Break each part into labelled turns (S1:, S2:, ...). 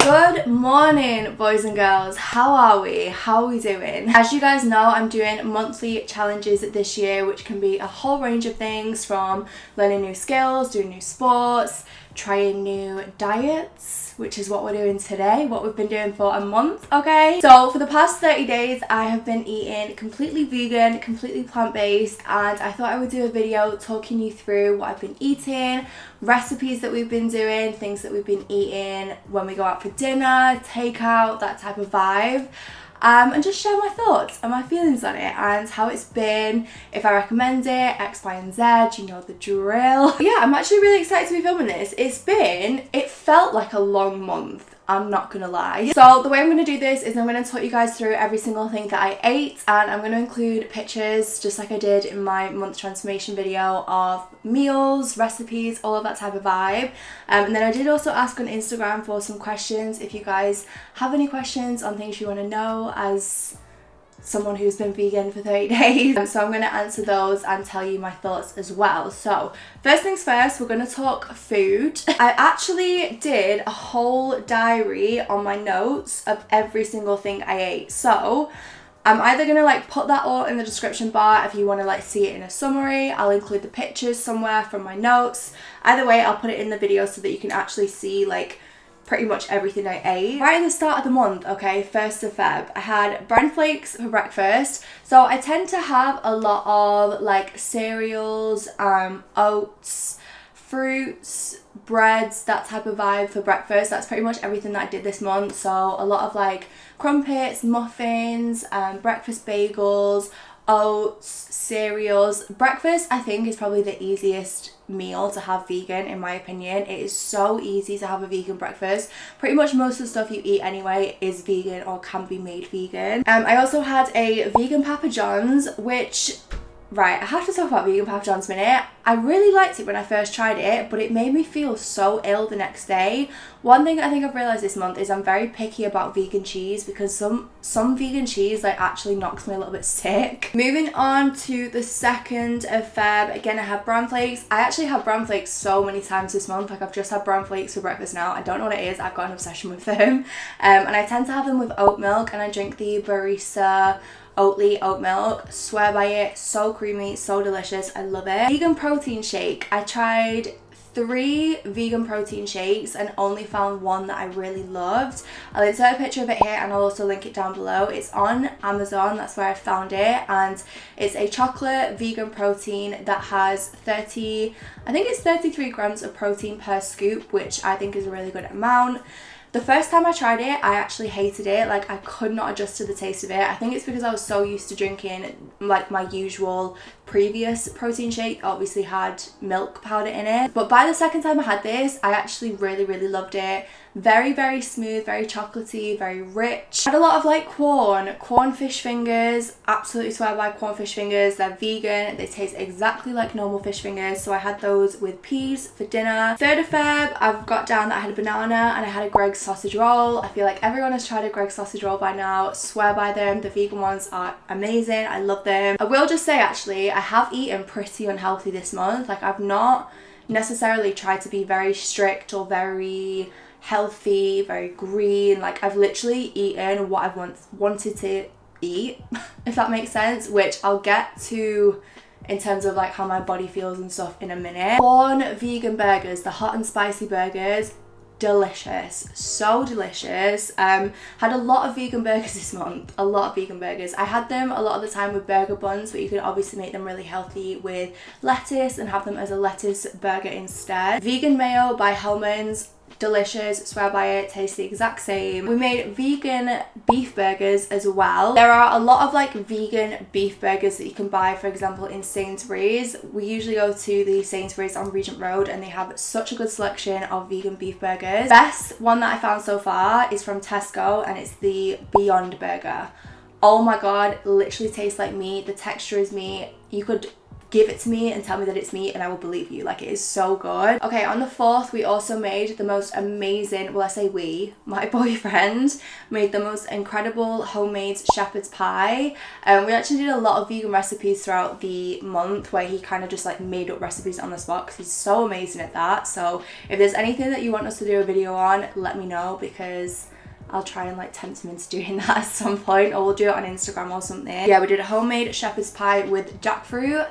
S1: Good morning, boys and girls. How are we? How are we doing? As you guys know, I'm doing monthly challenges this year, which can be a whole range of things, from learning new skills, doing new sports, trying new diets, which is what we're doing today, what we've been doing for a month, okay? So for the past 30 days, I have been eating completely vegan, completely plant-based, and I thought I would do a video talking you through what I've been eating, recipes that we've been doing, things that we've been eating when we go out for dinner, takeout, that type of vibe. And just share my thoughts and my feelings on it and how it's been, if I recommend it, X, Y, and Z, you know the drill. But yeah, I'm actually really excited to be filming this. It felt like a long month, I'm not gonna lie. So the way I'm gonna do this is I'm gonna talk you guys through every single thing that I ate, and I'm gonna include pictures, just like I did in my month transformation video, of meals, recipes, all of that type of vibe. And then I did also ask on Instagram for some questions if you guys have any questions on things you want to know as someone who's been vegan for 30 days. So I'm going to answer those and tell you my thoughts as well. So first things first, we're going to talk food. I actually did a whole diary on my notes of every single thing I ate. So I'm either going to put that all in the description bar if you want to see it in a summary. I'll include the pictures somewhere from my notes. Either way, I'll put it in the video so that you can actually see pretty much everything I ate. Right at the start of the month, okay, 1st of Feb, I had bran flakes for breakfast. So I tend to have a lot of cereals, oats, fruits, breads, that type of vibe for breakfast. That's pretty much everything that I did this month. So a lot of crumpets, muffins, breakfast bagels, oats, cereals. Breakfast, I think, is probably the easiest meal to have vegan, in my opinion. It is so easy to have a vegan breakfast. Pretty much most of the stuff you eat anyway is vegan or can be made vegan. I also had a vegan Papa John's, which, right, I have to talk about vegan Papa John's a minute. I really liked it when I first tried it, but it made me feel so ill the next day. One thing I think I've realised this month is I'm very picky about vegan cheese, because some vegan cheese actually knocks me a little bit sick. Moving on to the 2nd of Feb, again I had bran flakes. I actually had bran flakes so many times this month. I've just had bran flakes for breakfast now. I don't know what it is, I've got an obsession with them. And I tend to have them with oat milk, and I drink the Barista Oatly oat milk. Swear by it, so creamy, so delicious, I love it. Vegan protein shake. I tried 3 vegan protein shakes and only found one that I really loved. I'll insert a picture of it here and I'll also link it down below. It's on Amazon, that's where I found it, and it's a chocolate vegan protein that has 33 grams of protein per scoop, which I think is a really good amount. The first time I tried it, I actually hated it. I could not adjust to the taste of it. I think it's because I was so used to drinking my usual previous protein shake, obviously had milk powder in it. But by the second time I had this, I actually really loved it. Very, very smooth, very chocolatey, very rich. I had a lot of Quorn fish fingers. Absolutely swear by Quorn fish fingers. They're vegan. They taste exactly like normal fish fingers. So I had those with peas for dinner. 3rd of Feb, I've got down that I had a banana and I had a Greg's sausage roll. I feel like everyone has tried a Greg's sausage roll by now. Swear by them. The vegan ones are amazing. I love them. I will just say, actually, I have eaten pretty unhealthy this month. I've not necessarily tried to be very strict or very healthy, very green. I've literally eaten what I've wanted to eat, if that makes sense, which I'll get to in terms of how my body feels and stuff in a minute. Quorn vegan burgers, the hot and spicy burgers, delicious, so delicious. Had a lot of vegan burgers this month, a lot of vegan burgers. I had them a lot of the time with burger buns, but you can obviously make them really healthy with lettuce and have them as a lettuce burger instead. Vegan mayo by Hummus, delicious, swear by it, tastes the exact same. We made vegan beef burgers as well. There are a lot of vegan beef burgers that you can buy, for example, in Sainsbury's. We usually go to the Sainsbury's on Regent Road and they have such a good selection of vegan beef burgers. Best one that I found so far is from Tesco, and it's the Beyond Burger. Oh my god, literally tastes like meat. The texture is meat. You could give it to me and tell me that it's meat and I will believe you. Like, it is so good. Okay, on the 4th, we also made the most amazing, well, I say we, my boyfriend made the most incredible homemade shepherd's pie. We actually did a lot of vegan recipes throughout the month where he kind of just like made up recipes on the spot because he's so amazing at that. So if there's anything that you want us to do a video on, let me know, because I'll try and like tempt him into doing that at some point, or we'll do it on Instagram or something. Yeah, we did a homemade shepherd's pie with jackfruit.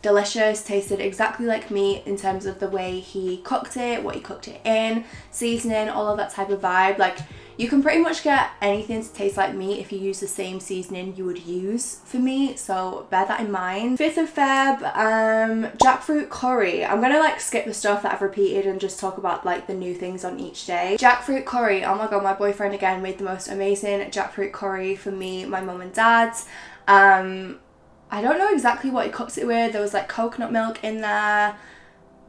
S1: Delicious, tasted exactly like meat in terms of the way he cooked it, what he cooked it in, seasoning, all of that type of vibe. Like, you can pretty much get anything to taste like meat if you use the same seasoning you would use for meat, so bear that in mind. 5th of Feb, jackfruit curry. I'm gonna like skip the stuff that I've repeated and just talk about like the new things on each day. Jackfruit curry, oh my god, my boyfriend again made the most amazing jackfruit curry for me, my mum and dad. I don't know exactly what he cooked it with. There was like coconut milk in there.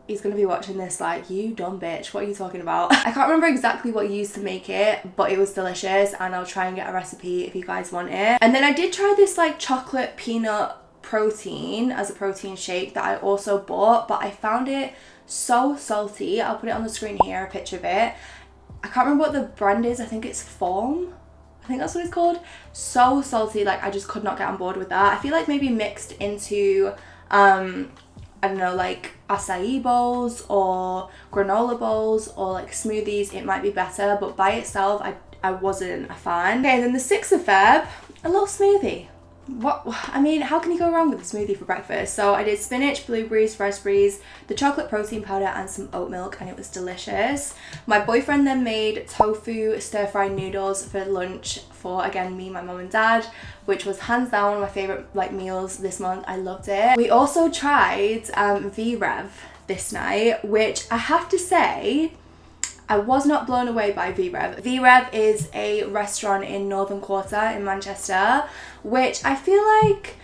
S1: He's gonna be watching this like, you dumb bitch, what are you talking about? I can't remember exactly what he used to make it, but it was delicious, and I'll try and get a recipe if you guys want it. And then I did try this like chocolate peanut protein as a protein shake that I also bought, but I found it so salty. I'll put it on the screen here, a picture of it. I can't remember what the brand is. I think it's Form. I think that's what it's called. So salty, like I just could not get on board with that. I feel like maybe mixed into I don't know, like acai bowls or granola bowls or like smoothies, it might be better, but by itself I wasn't a fan. Okay, then the 6th of Feb, a little smoothie. What, I mean, how can you go wrong with a smoothie for breakfast? So I did spinach, blueberries, raspberries, the chocolate protein powder and some oat milk, and it was delicious. My boyfriend then made tofu stir-fried noodles for lunch for, again, me, my mum and dad, which was hands down one of my favorite like meals this month. I loved it. We also tried V-Rev this night, which I have to say, I was not blown away by V-Rev. V-Rev is a restaurant in Northern Quarter in Manchester, which I feel like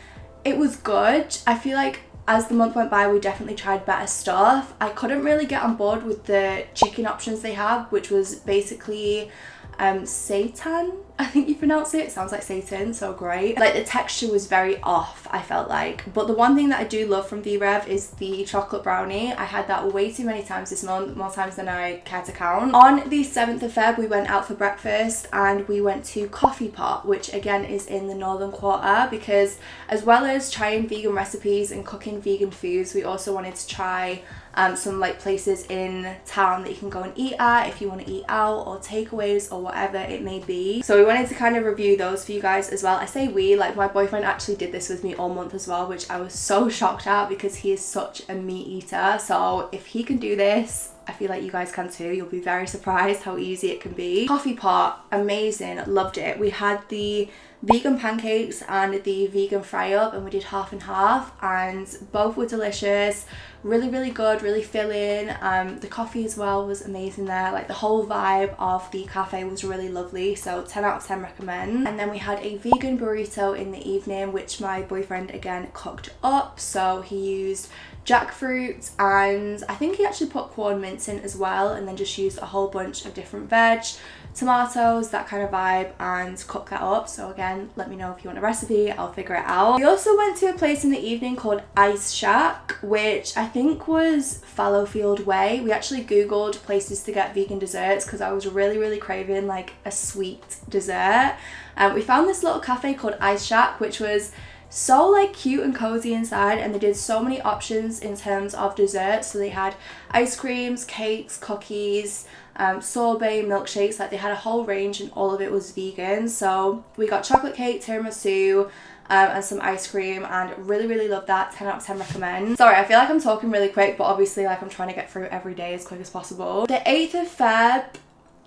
S1: it was good. I feel like as the month went by, we definitely tried better stuff. I couldn't really get on board with the chicken options they have, which was basically seitan, I think you pronounce it. It sounds like Satan, so great. Like, the texture was very off, I felt like. But the one thing that I do love from V-Rev is the chocolate brownie. I had that way too many times this month, more times than I care to count. On the 7th of Feb, we went out for breakfast and we went to Coffee Pot, which again is in the Northern Quarter, because as well as trying vegan recipes and cooking vegan foods, we also wanted to try some like places in town that you can go and eat at if you want to eat out, or takeaways or whatever it may be. So we wanted to kind of review those for you guys as well. I say we, like my boyfriend actually did this with me all month as well, which I was so shocked at because he is such a meat eater. So if he can do this, I feel like you guys can too. You'll be very surprised how easy it can be. Coffee Pot, amazing, loved it. We had the vegan pancakes and the vegan fry up, and we did half and half, and both were delicious, really good, really filling. The coffee as well was amazing there. Like, the whole vibe of the cafe was really lovely, so 10 out of 10 recommend. And then we had a vegan burrito in the evening, which my boyfriend again cooked up. So he used jackfruit, and I think he actually put Quorn mince in as well, and then just used a whole bunch of different veg, tomatoes, that kind of vibe, and cook that up. So again, let me know if you want a recipe, I'll figure it out. We also went to a place in the evening called Ice Shack, which I think was Fallowfield Way. We actually googled places to get vegan desserts because I was really craving like a sweet dessert. We found this little cafe called Ice Shack, which was so like cute and cozy inside, and they did so many options in terms of desserts. So they had ice creams, cakes, cookies, sorbet, milkshakes. Like, they had a whole range and all of it was vegan. So we got chocolate cake, tiramisu, and some ice cream, and really loved that. 10 out of 10 recommend. Sorry, I feel like I'm talking really quick, but obviously like I'm trying to get through every day as quick as possible. The 8th of Feb,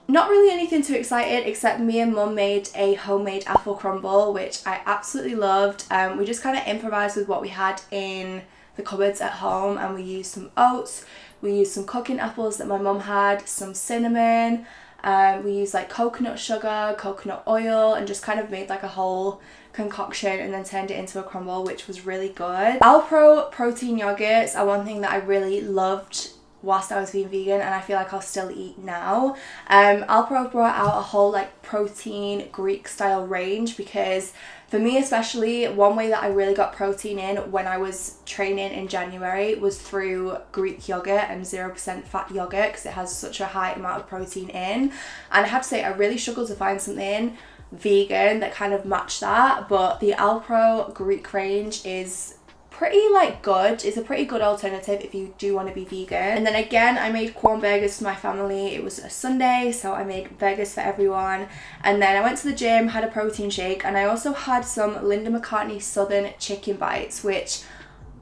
S1: not really anything too excited, except me and mum made a homemade apple crumble, which I absolutely loved. We just kind of improvised with what we had in the cupboards at home, and we used some oats, we used some cooking apples that my mum had, some cinnamon, we used like coconut sugar, coconut oil, and just kind of made like a whole concoction and then turned it into a crumble, which was really good. Alpro protein yogurts are one thing that I really loved whilst I was being vegan, and I feel like I'll still eat now. Alpro brought out a whole like protein Greek style range, because for me especially, one way that I really got protein in when I was training in January was through Greek yogurt and 0% fat yogurt, because it has such a high amount of protein in. And I have to say, I really struggled to find something vegan that kind of matched that, but the Alpro Greek range is pretty like good. It's a pretty good alternative if you do want to be vegan. And then again, I made Quorn burgers for my family. It was a Sunday, so I made burgers for everyone. And then I went to the gym, had a protein shake, and I also had some Linda McCartney Southern chicken bites, which,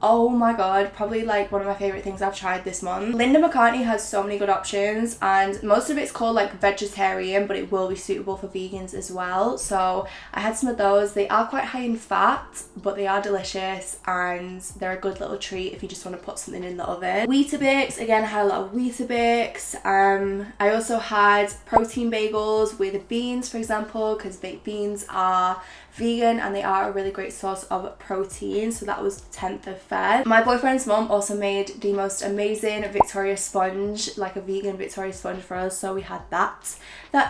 S1: oh my god, probably like one of my favorite things I've tried this month. Linda McCartney has so many good options, and most of it's called like vegetarian, but it will be suitable for vegans as well. So I had some of those. They are quite high in fat, but they are delicious, and they're a good little treat if you just want to put something in the oven. Weetabix, again, I had a lot of Weetabix. I also had protein bagels with beans, for example, because baked beans are vegan and they are a really great source of protein. So that was the 10th of Feb. My boyfriend's mom also made the most amazing Victoria sponge, like a vegan Victoria sponge for us, so we had that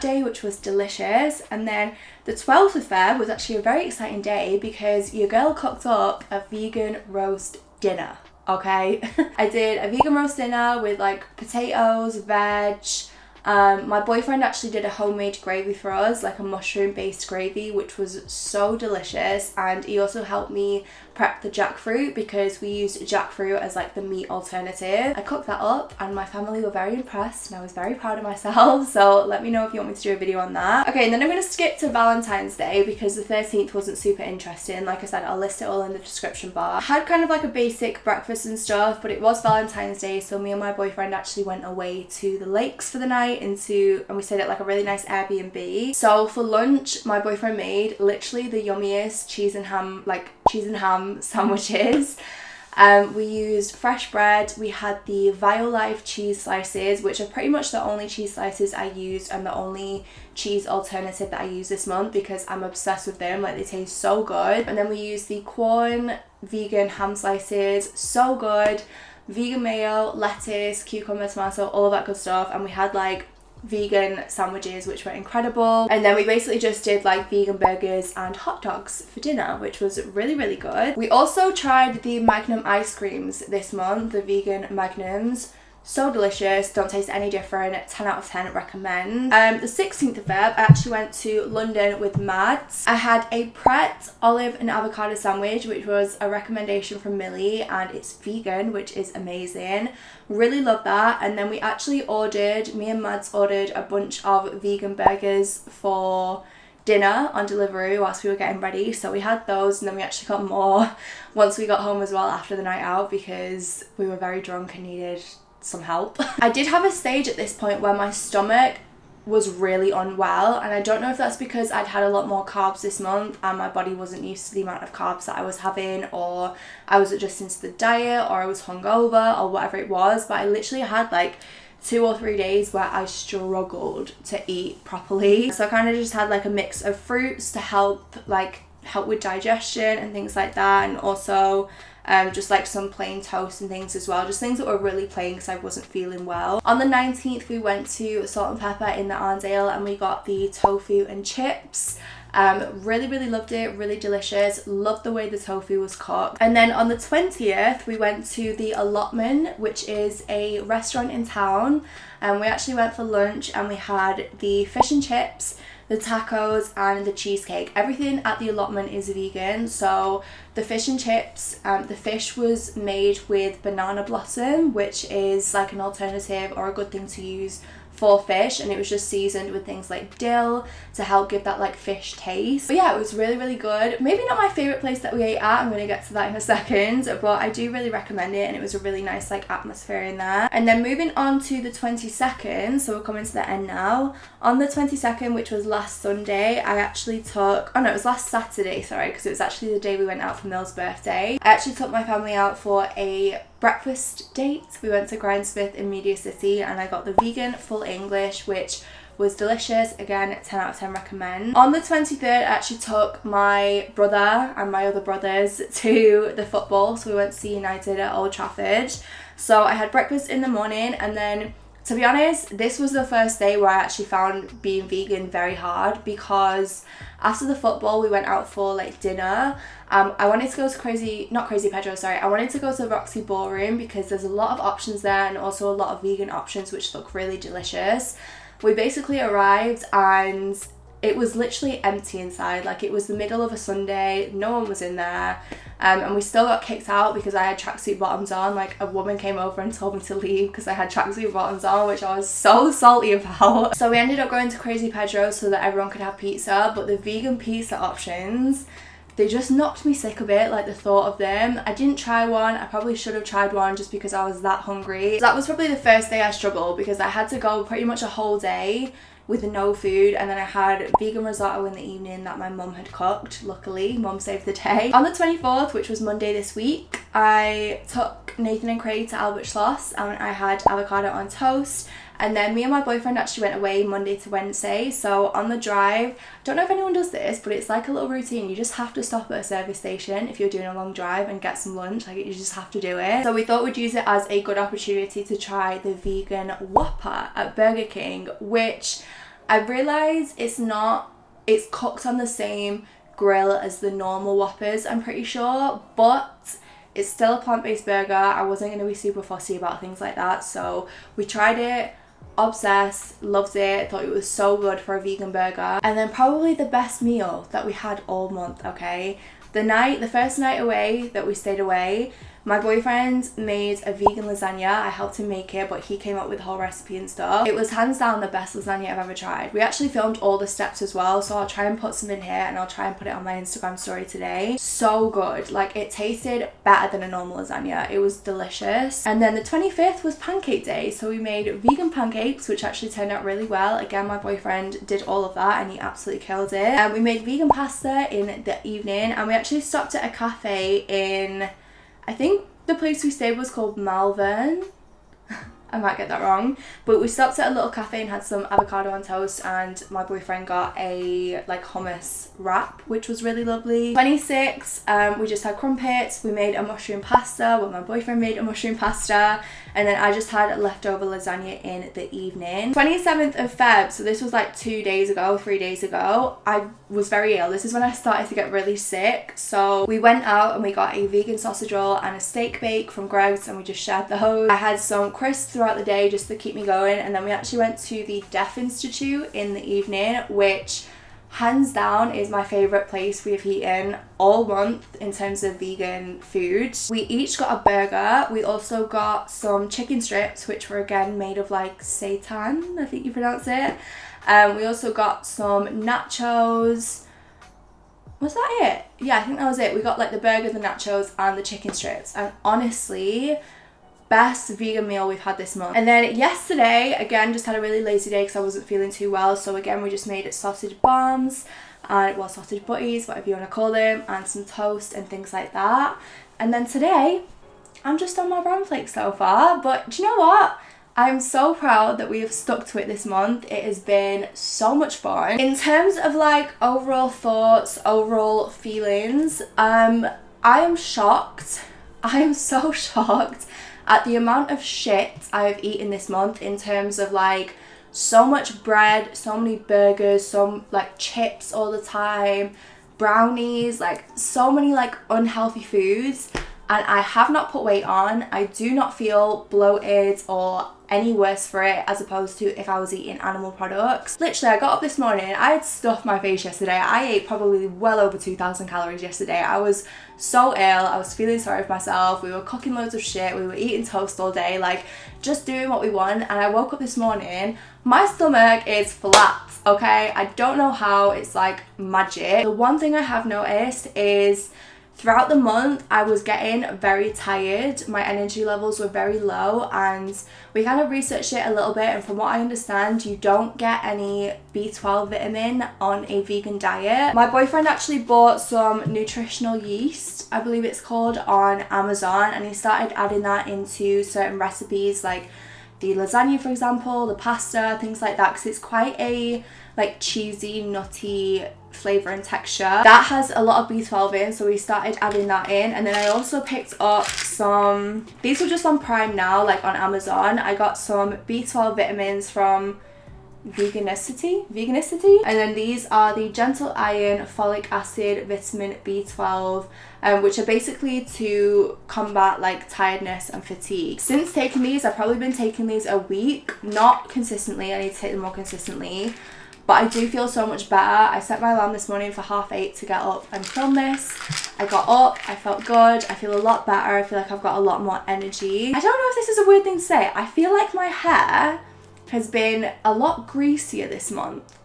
S1: day, which was delicious. And then the 12th of Feb was actually a very exciting day because your girl cooked up a vegan roast dinner. Okay. I did a vegan roast dinner with like potatoes, veg. My boyfriend actually did a homemade gravy for us, like a mushroom based gravy, which was so delicious. And he also helped me prep the jackfruit because we used jackfruit as like the meat alternative. I cooked that up and my family were very impressed and I was very proud of myself. So let me know if you want me to do a video on that. Okay, and then I'm going to skip to Valentine's Day because the 13th wasn't super interesting. Like I said, I'll list it all in the description bar. I had kind of like a basic breakfast and stuff, but it was Valentine's Day, so me and my boyfriend actually went away to the lakes for the night and we stayed at like a really nice Airbnb. So for lunch, my boyfriend made literally the yummiest cheese and ham sandwiches. We used fresh bread. We had the violife cheese slices, which are pretty much the only cheese slices I used and the only cheese alternative that I use this month because I'm obsessed with them. Like, they taste so good. And then we used the Quorn vegan ham slices, so good. Vegan mayo, lettuce, cucumber, tomato, all of that good stuff. And we had like vegan sandwiches, which were incredible. And then we basically just did like vegan burgers and hot dogs for dinner, which was really, really good. We also tried the Magnum ice creams this month, the vegan Magnums. So delicious, don't taste any different, 10 out of 10, recommend. The 16th of Feb, I actually went to London with Mads. I had a Pret olive and avocado sandwich, which was a recommendation from Millie, and it's vegan, which is amazing. Really love that. And then we actually me and Mads ordered a bunch of vegan burgers for dinner on delivery whilst we were getting ready, so we had those, and then we actually got more once we got home as well after the night out because we were very drunk and needed some help. I did have a stage at this point where my stomach was really unwell, and I don't know if that's because I'd had a lot more carbs this month and my body wasn't used to the amount of carbs that I was having, or I was adjusting to the diet, or I was hungover, or whatever it was, but I literally had like 2 or 3 days where I struggled to eat properly. So I kind of just had like a mix of fruits to help with digestion and things like that, and also just like some plain toast and things as well, just things that were really plain because I wasn't feeling well. On the 19th we went to Salt and Pepper in the Arndale and we got the tofu and chips. Really loved it, really delicious, loved the way the tofu was cooked. And then on the 20th we went to the Allotment, which is a restaurant in town, and we actually went for lunch and we had the fish and chips, the tacos and the cheesecake. Everything at the Allotment is vegan. So the fish and chips, the fish was made with banana blossom, which is like an alternative or a good thing to use for fish, and it was just seasoned with things like dill to help give that like fish taste. But yeah, it was really good. Maybe not my favorite place that we ate at, I'm gonna get to that in a second, but I do really recommend it, and it was a really nice like atmosphere in there. And then moving on to the 22nd, so we're coming to the end now. On the 22nd, which was last Sunday, I actually took, oh no, it was last Saturday, sorry, because it was actually the day we went out for Mill's birthday. I actually took my family out for a breakfast date. We went to Grindsmith in Media City and I got the vegan full English, which was delicious. Again, 10 out of 10 recommend. On the 23rd, I actually took my brother and my other brothers to the football, so we went to see United at Old Trafford. So I had breakfast in the morning, and then To be honest, this was the first day where I actually found being vegan very hard, because after the football we went out for like dinner. I wanted to go to I wanted to go to Roxy Ballroom because there's a lot of options there, and also a lot of vegan options which look really delicious. We basically arrived and it was literally empty inside. Like, it was the middle of a Sunday, no one was in there. And we still got kicked out because I had tracksuit bottoms on. Like, a woman came over and told me to leave because I had tracksuit bottoms on, which I was so salty about. So we ended up going to Crazy Pedro's so that everyone could have pizza, but the vegan pizza options, they just knocked me sick a bit, like the thought of them. I didn't try one. I probably should have tried one just because I was that hungry. So that was probably the first day I struggled, because I had to go pretty much a whole day with no food, and then I had vegan risotto in the evening that my mum had cooked. Luckily, mum saved the day. On the 24th, which was Monday this week, I took Nathan and Craig to Albert Schloss and I had avocado on toast. And then me and my boyfriend actually went away Monday to Wednesday. So on the drive, I don't know if anyone does this, but it's like a little routine. You just have to stop at a service station if you're doing a long drive and get some lunch. Like, you just have to do it. So we thought we'd use it as a good opportunity to try the vegan Whopper at Burger King, which I realised it's cooked on the same grill as the normal Whoppers, I'm pretty sure, but it's still a plant-based burger. I wasn't going to be super fussy about things like that, so we tried it. Obsessed, loved it, thought it was so good for a vegan burger. And then probably the best meal that we had all month, okay? The first night away that we stayed away, my boyfriend made a vegan lasagna. I helped him make it, but he came up with the whole recipe and stuff. It was hands down the best lasagna I've ever tried. We actually filmed all the steps as well, so I'll try and put some in here and I'll try and put it on my Instagram story today. So good. Like, it tasted better than a normal lasagna. It was delicious. And then the 25th was pancake day, so we made vegan pancakes, which actually turned out really well. Again, my boyfriend did all of that and he absolutely killed it. And we made vegan pasta in the evening, and we actually stopped at a cafe in, I think the place we stayed was called Malvern. I might get that wrong, but we stopped at a little cafe and had some avocado on toast, and my boyfriend got a like hummus wrap, which was really lovely. 26, we just had crumpets. We made a mushroom pasta. Well, my boyfriend made a mushroom pasta, and then I just had leftover lasagna in the evening. 27th of Feb, so this was like 3 days ago, I was very ill. This is when I started to get really sick, so we went out and we got a vegan sausage roll and a steak bake from Greg's, and we just shared those. I had some crisps throughout the day just to keep me going, and then we actually went to the Deaf Institute in the evening, which hands down is my favourite place we have eaten all month in terms of vegan food. We each got a burger. We also got some chicken strips, which were again made of like seitan, I think you pronounce it. We also got some nachos. Was that it? Yeah, I think that was it. We got like the burger, the nachos and the chicken strips, and honestly, best vegan meal we've had this month. And then yesterday, again, just had a really lazy day because I wasn't feeling too well, so again we just made sausage bombs and, well, sausage butties, whatever you want to call them, and some toast and things like that. And then today I'm just on my brown flakes so far, but do you know what? I'm so proud that we have stuck to it this month. It has been so much fun. In terms of like overall thoughts, overall feelings, I am shocked. I am so shocked at the amount of shit I have eaten this month, in terms of like so much bread, so many burgers, some like chips all the time, brownies, like so many like unhealthy foods, and I have not put weight on. I do not feel bloated or any worse for it as opposed to if I was eating animal products. Literally, I got up this morning, I had stuffed my face yesterday. I ate probably well over 2,000 calories yesterday. I was so ill, I was feeling sorry for myself. We were cooking loads of shit, we were eating toast all day, like just doing what we want. And I woke up this morning, my stomach is flat, okay? I don't know how, it's like magic. The one thing I have noticed is throughout the month, I was getting very tired. My energy levels were very low, and we kind of researched it a little bit, and from what I understand, you don't get any B12 vitamin on a vegan diet. My boyfriend actually bought some nutritional yeast, I believe it's called, on Amazon, and he started adding that into certain recipes like the lasagna, for example, the pasta, things like that, because it's quite a like cheesy, nutty flavour and texture. That has a lot of B12 in, so we started adding that in. And then I also picked up some, these were just on Prime now, like on Amazon. I got some B12 vitamins from Veganicity, and then these are the gentle iron, folic acid, vitamin B12, which are basically to combat like tiredness and fatigue. Since taking these, I've probably been taking these a week, not consistently, I need to take them more consistently, but I do feel so much better. I set my alarm this morning for 8:30 to get up and film this. I got up, I felt good, I feel a lot better, I feel like I've got a lot more energy. I don't know if this is a weird thing to say, I feel like my hair has been a lot greasier this month.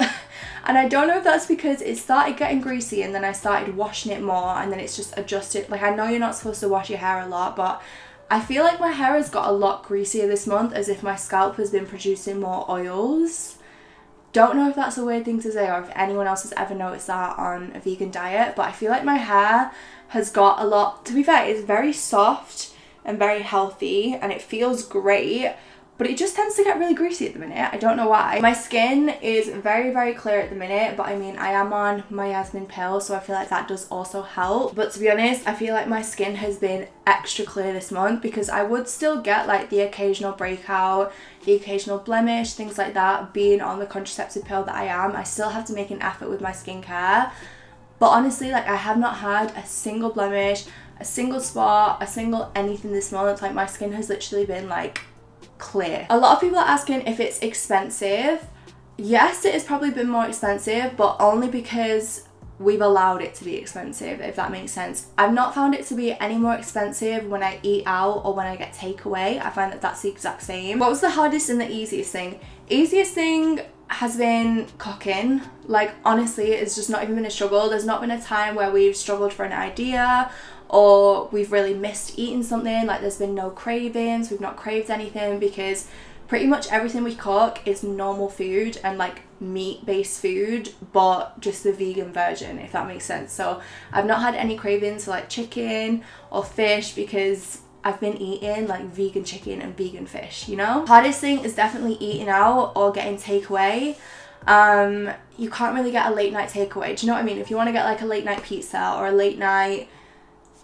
S1: And I don't know if that's because it started getting greasy and then I started washing it more and then it's just adjusted. Like, I know you're not supposed to wash your hair a lot, but I feel like my hair has got a lot greasier this month, as if my scalp has been producing more oils. Don't know if that's a weird thing to say or if anyone else has ever noticed that on a vegan diet, but I feel like my hair has got a lot, to be fair, it's very soft and very healthy and it feels great, but it just tends to get really greasy at the minute. I don't know why. My skin is very, very clear at the minute, but I mean, I am on my Yasmin pill, so I feel like that does also help. But to be honest, I feel like my skin has been extra clear this month, because I would still get like the occasional breakout, the occasional blemish, things like that. Being on the contraceptive pill that I am, I still have to make an effort with my skincare. But honestly, like, I have not had a single blemish, a single spot, a single anything this month. Like, my skin has literally been like clear. A lot of people are asking if it's expensive. Yes, it has probably been more expensive, but only because we've allowed it to be expensive, if that makes sense. I've not found it to be any more expensive when I eat out or when I get takeaway. I find that that's the exact same. What was the hardest and the easiest thing? Easiest thing has been cooking. Like, honestly, it's just not even been a struggle. There's not been a time where we've struggled for an idea or we've really missed eating something. Like, there's been no cravings, we've not craved anything, because pretty much everything we cook is normal food and like meat-based food, but just the vegan version, if that makes sense. So I've not had any cravings for like chicken or fish, because I've been eating like vegan chicken and vegan fish, you know? Hardest thing is definitely eating out or getting takeaway. You can't really get a late night takeaway, do you know what I mean? If you want to get like a late night pizza or a late night,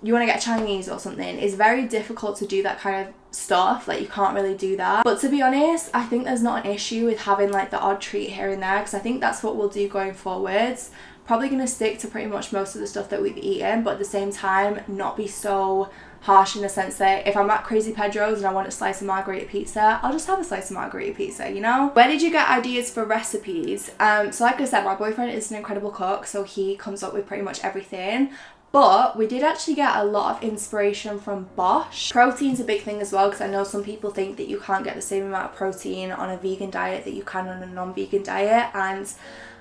S1: you want to get Chinese or something, it's very difficult to do that kind of stuff. Like, you can't really do that. But to be honest, I think there's not an issue with having like the odd treat here and there, because I think that's what we'll do going forwards. Probably going to stick to pretty much most of the stuff that we've eaten, but at the same time not be so harsh, in the sense that if I'm at Crazy Pedro's and I want a slice of margherita pizza, I'll just have a slice of margherita pizza, you know? Where did you get ideas for recipes? So like I said, my boyfriend is an incredible cook, so he comes up with pretty much everything. But we did actually get a lot of inspiration from Bosch. Protein's a big thing as well, because I know some people think that you can't get the same amount of protein on a vegan diet that you can on a non-vegan diet, and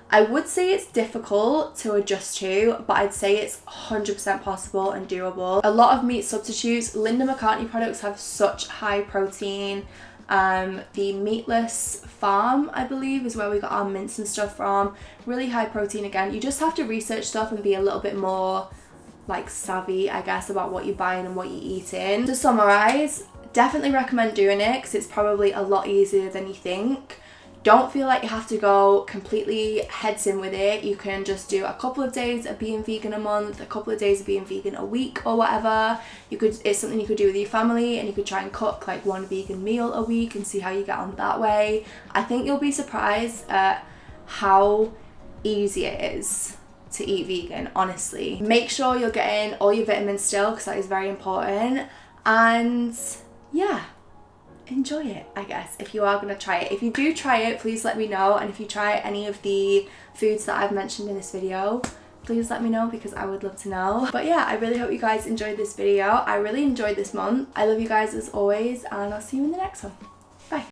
S1: I would say it's difficult to adjust to, but I'd say it's 100% possible and doable. A lot of meat substitutes. Linda McCartney products have such high protein. The Meatless Farm, I believe, is where we got our mince and stuff from. Really high protein again. You just have to research stuff and be a little bit more like savvy, I guess, about what you're buying and what you're eating. To summarize, definitely recommend doing it, because it's probably a lot easier than you think. Don't feel like you have to go completely heads in with it. You can just do a couple of days of being vegan a month, a couple of days of being vegan a week, or whatever. It's something you could do with your family, and you could try and cook like one vegan meal a week and see how you get on that way. I think you'll be surprised at how easy it is to eat vegan, honestly. Make sure you're getting all your vitamins still, because that is very important. And yeah, enjoy it, I guess, if you are going to try it. If you do try it, please let me know. And if you try any of the foods that I've mentioned in this video, please let me know, because I would love to know. But yeah, I really hope you guys enjoyed this video. I really enjoyed this month. I love you guys as always, and I'll see you in the next one.